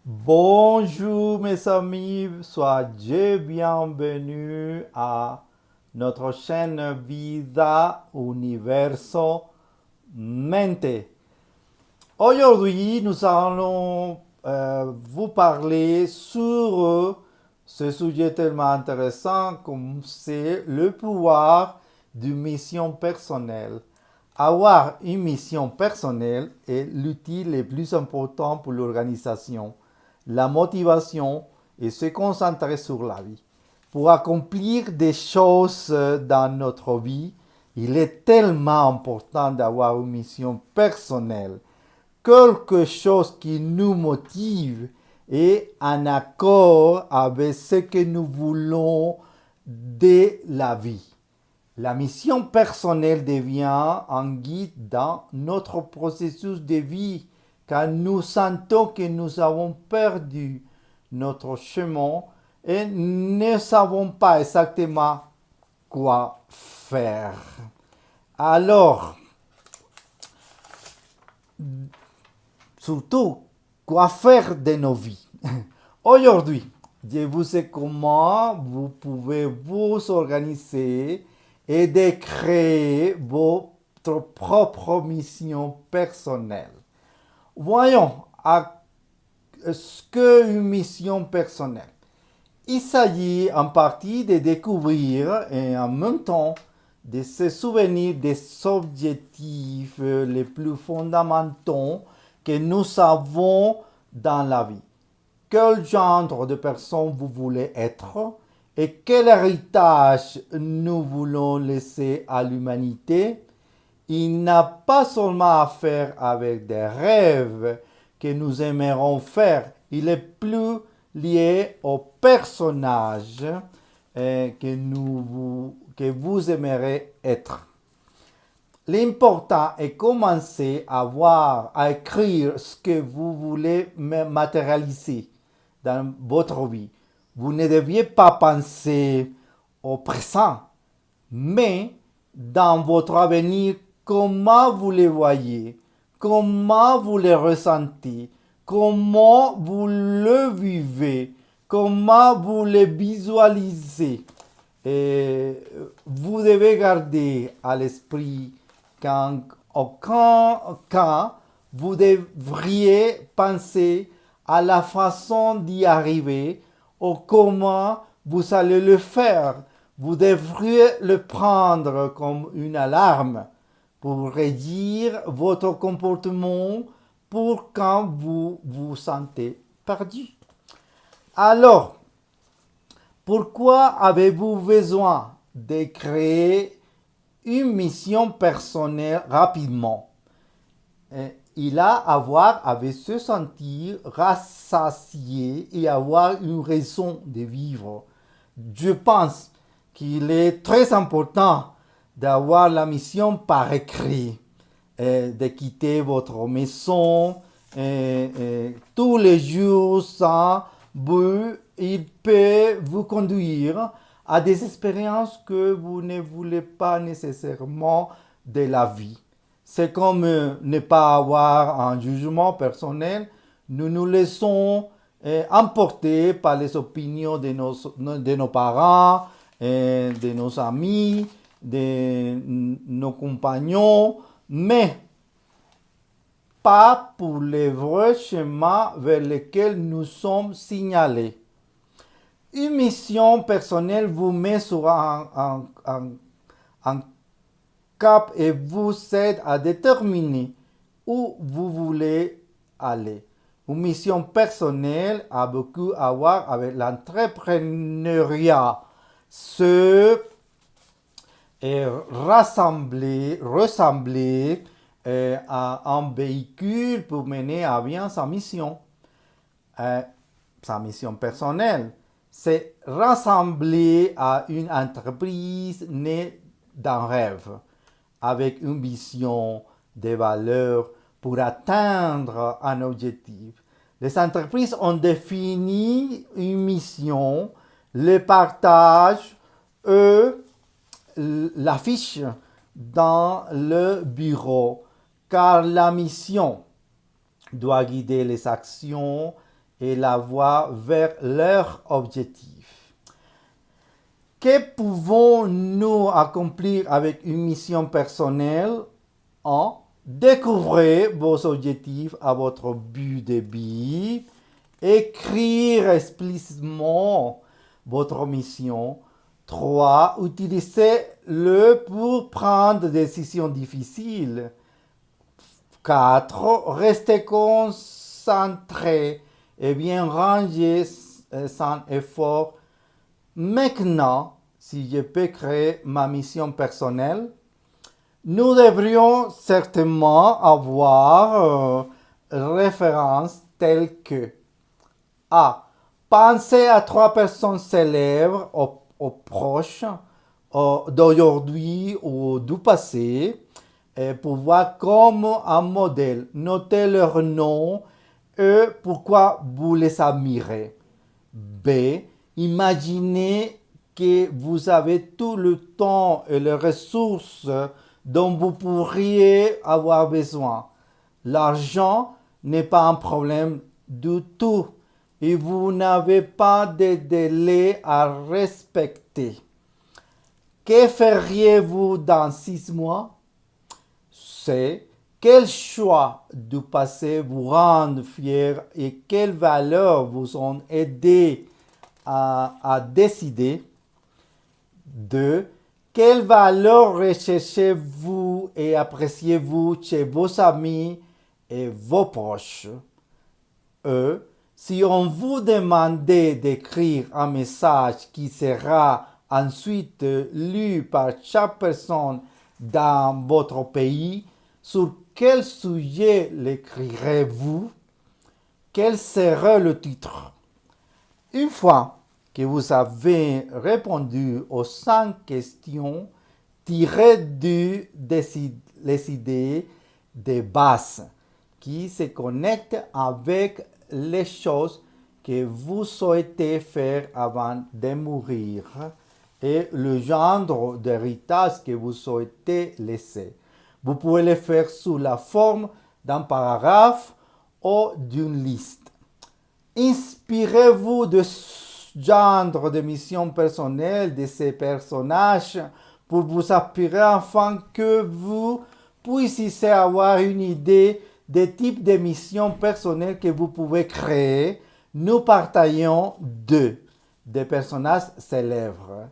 Bonjour mes amis, soyez bienvenus à notre chaîne Vida Universo Mente. Aujourd'hui, nous allons vous parler sur ce sujet tellement intéressant comme c'est le pouvoir d'une mission personnelle. Avoir une mission personnelle est l'outil le plus important pour l'organisation, la motivation et se concentrer sur la vie. Pour accomplir des choses dans notre vie, il est tellement important d'avoir une mission personnelle, quelque chose qui nous motive et en accord avec ce que nous voulons de la vie. La mission personnelle devient un guide dans notre processus de vie quand nous sentons que nous avons perdu notre chemin et ne savons pas exactement quoi faire. Alors, surtout, quoi faire de nos vies. Aujourd'hui, je vous sais comment vous pouvez vous organiser et de créer votre propre mission personnelle. Voyons à ce qu'une mission personnelle. Il s'agit en partie de découvrir et en même temps de se souvenir des objectifs les plus fondamentaux que nous avons dans la vie. Quel genre de personne vous voulez être et quel héritage nous voulons laisser à l'humanité. Il n'a pas seulement à faire avec des rêves que nous aimerons faire, il est plus lié au personnage que vous aimerez être. L'important est commencer à écrire ce que vous voulez matérialiser dans votre vie. Vous ne deviez pas penser au présent, mais dans votre avenir, comment vous le voyez, comment vous le ressentez, comment vous le vivez, comment vous le visualisez. Et vous devez garder à l'esprit qu'en aucun cas, vous devriez penser à la façon d'y arriver ou comment vous allez le faire. Vous devriez le prendre comme une alarme pour réduire votre comportement pour quand vous vous sentez perdu. Alors, pourquoi avez-vous besoin de créer une mission personnelle rapidement? Il a à voir avec se sentir rassasié et avoir une raison de vivre. Je pense qu'il est très important d'avoir la mission par écrit, de quitter votre maison tous les jours sans but. Il peut vous conduire à des expériences que vous ne voulez pas nécessairement de la vie. C'est comme ne pas avoir un jugement personnel. Nous nous laissons emporter par les opinions de nos parents, de nos amis, de nos compagnons, mais pas pour les vrais chemins vers lesquels nous sommes signalés. Une mission personnelle vous met sur un cap et vous aide à déterminer où vous voulez aller. Une mission personnelle a beaucoup à voir avec l'entrepreneuriat. Ce est ressembler à un véhicule pour mener à bien sa mission. Sa mission personnelle, c'est rassembler à une entreprise née d'un rêve, avec une vision, des valeurs pour atteindre un objectif. Les entreprises ont défini une mission, le partagent, eux, l'affichent dans le bureau, car la mission doit guider les actions et la voie vers leur objectif. Que pouvons-nous accomplir avec une mission personnelle? 1. Découvrez vos objectifs à votre but de vie. Écrire explicitement votre mission. 3. Utilisez-le pour prendre des décisions difficiles. 4. Restez concentré et bien rangé sans effort. Maintenant, si je peux créer ma mission personnelle, nous devrions certainement avoir références telles que A. Pensez à 3 personnes célèbres ou proches d'aujourd'hui ou du passé pour voir comme un modèle. Notez leur nom et pourquoi vous les admirez. B. Imaginez que vous avez tout le temps et les ressources dont vous pourriez avoir besoin. L'argent n'est pas un problème du tout et vous n'avez pas de délai à respecter. Que feriez-vous dans 6 mois? C'est quel choix du passé vous rendent fier et quelles valeurs vous ont aidé à décider. 2. Quelles valeurs recherchez-vous et appréciez-vous chez vos amis et vos proches? Si on vous demandait d'écrire un message qui sera ensuite lu par chaque personne dans votre pays, sur quel sujet l'écrirez-vous? Quel serait le titre? Une fois que vous avez répondu aux 5 questions, tirez les idées de base qui se connectent avec les choses que vous souhaitez faire avant de mourir et le genre d'héritage que vous souhaitez laisser. Vous pouvez le faire sous la forme d'un paragraphe ou d'une liste. Inspirez-vous de ce genre de mission personnelle de ces personnages pour vous inspirer afin que vous puissiez avoir une idée des types de missions personnelles que vous pouvez créer. Nous partageons 2 des personnages célèbres.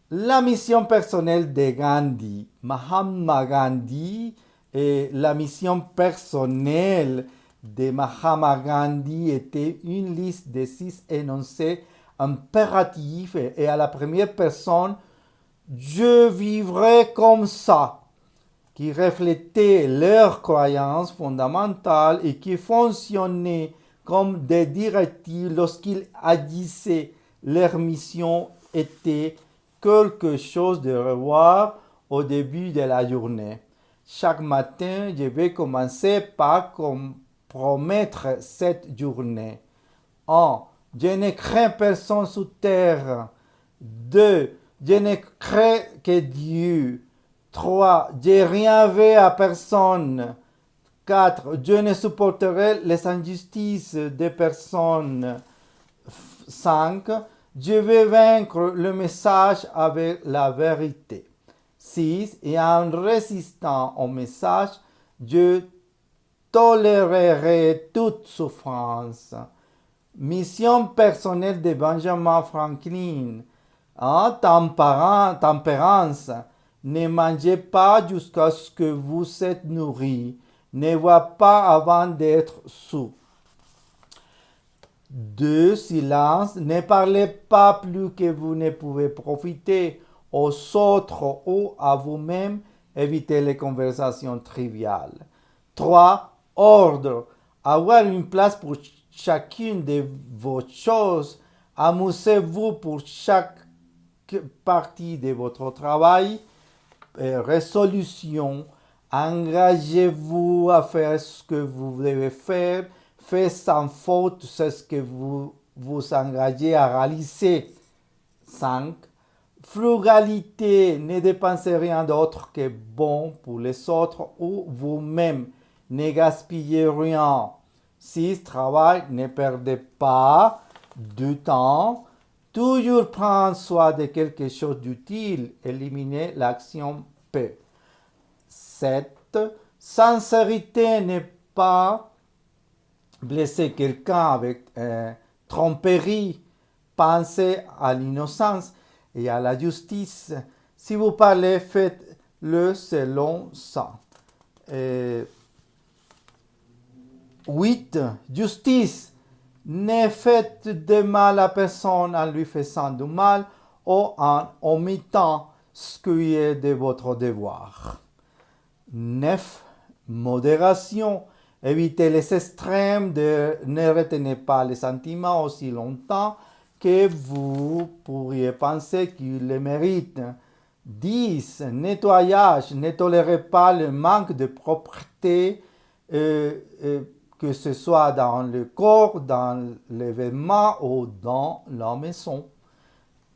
La mission personnelle de Gandhi, Mahatma Gandhi, et la mission personnelle de Mahatma Gandhi était une liste de 6 énoncés impératifs et à la première personne, je vivrai comme ça, qui reflétaient leurs croyances fondamentales et qui fonctionnaient comme des directives lorsqu'ils agissaient. Leur mission était quelque chose de revoir au début de la journée. Chaque matin, je vais commencer par compromettre cette journée. 1. Je ne crains personne sous terre. 2. Je ne crains que Dieu. 3. Je rien vais à personne. 4. Je ne supporterai les injustices des personnes. 5. Je vais vaincre le message avec la vérité. 6. Et en résistant au message, je tolérerai toute souffrance. Mission personnelle de Benjamin Franklin. Tempérance. Ne mangez pas jusqu'à ce que vous êtes nourris. Ne boivez pas avant d'être sous. 2. Silence. Ne parlez pas plus que vous ne pouvez profiter aux autres ou à vous-même. Évitez les conversations triviales. 3. Ordre. Avoir une place pour chacune de vos choses. Amusez-vous pour chaque partie de votre travail. Résolution. Engagez-vous à faire ce que vous devez faire. Faites sans faute ce que vous vous engagez à réaliser. 5. Frugalité. Ne dépensez rien d'autre que bon pour les autres ou vous-même. Ne gaspillez rien. 6. Travail, ne perdez pas du temps. Toujours prendre soin de quelque chose d'utile. Éliminez l'action P. 7. Sincérité, ne pas blesser quelqu'un avec tromperie. Pensez à l'innocence et à la justice. Si vous parlez, faites-le selon ça. 8. Justice. Ne faites de mal à personne en lui faisant du mal ou en omettant ce qui est de votre devoir. 9. Modération. Évitez les extrêmes, ne retenez pas les sentiments aussi longtemps que vous pourriez penser qu'ils les méritent. 10. Nettoyage. Ne tolérez pas le manque de propreté, que ce soit dans le corps, dans les vêtements ou dans la maison.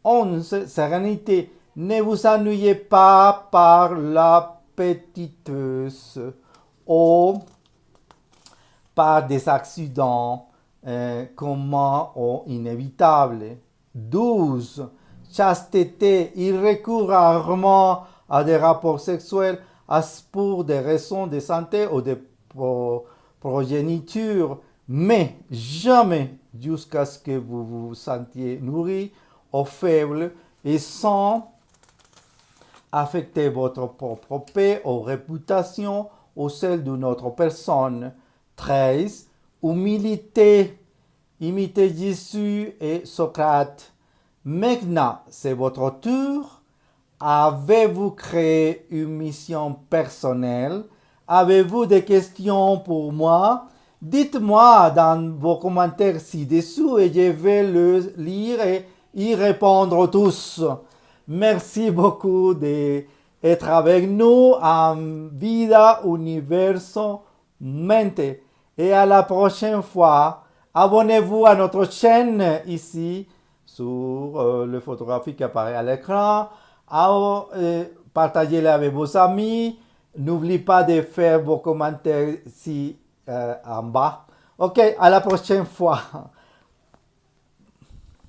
11. Sérénité. Ne vous ennuyez pas par la petiteuse ou par des accidents communs ou inévitables. 12. Chasteté. Il recourt rarement à des rapports sexuels pour des raisons de santé ou de progéniture, mais jamais jusqu'à ce que vous vous sentiez nourri ou faible et sans affecter votre propre paix ou réputation ou celle d'une autre personne. 13. Humilité. Imitez Jésus et Socrate. Maintenant, c'est votre tour. Avez-vous créé une mission personnelle? Avez-vous des questions pour moi? Dites-moi dans vos commentaires ci-dessous et je vais le lire et y répondre tous. Merci beaucoup d'être avec nous en Vida Universo Mente. Et à la prochaine fois, abonnez-vous à notre chaîne ici sur le photographie qui apparaît à l'écran. Partagez-la avec vos amis. N'oubliez pas de faire vos commentaires ici en bas. Ok, à la prochaine fois.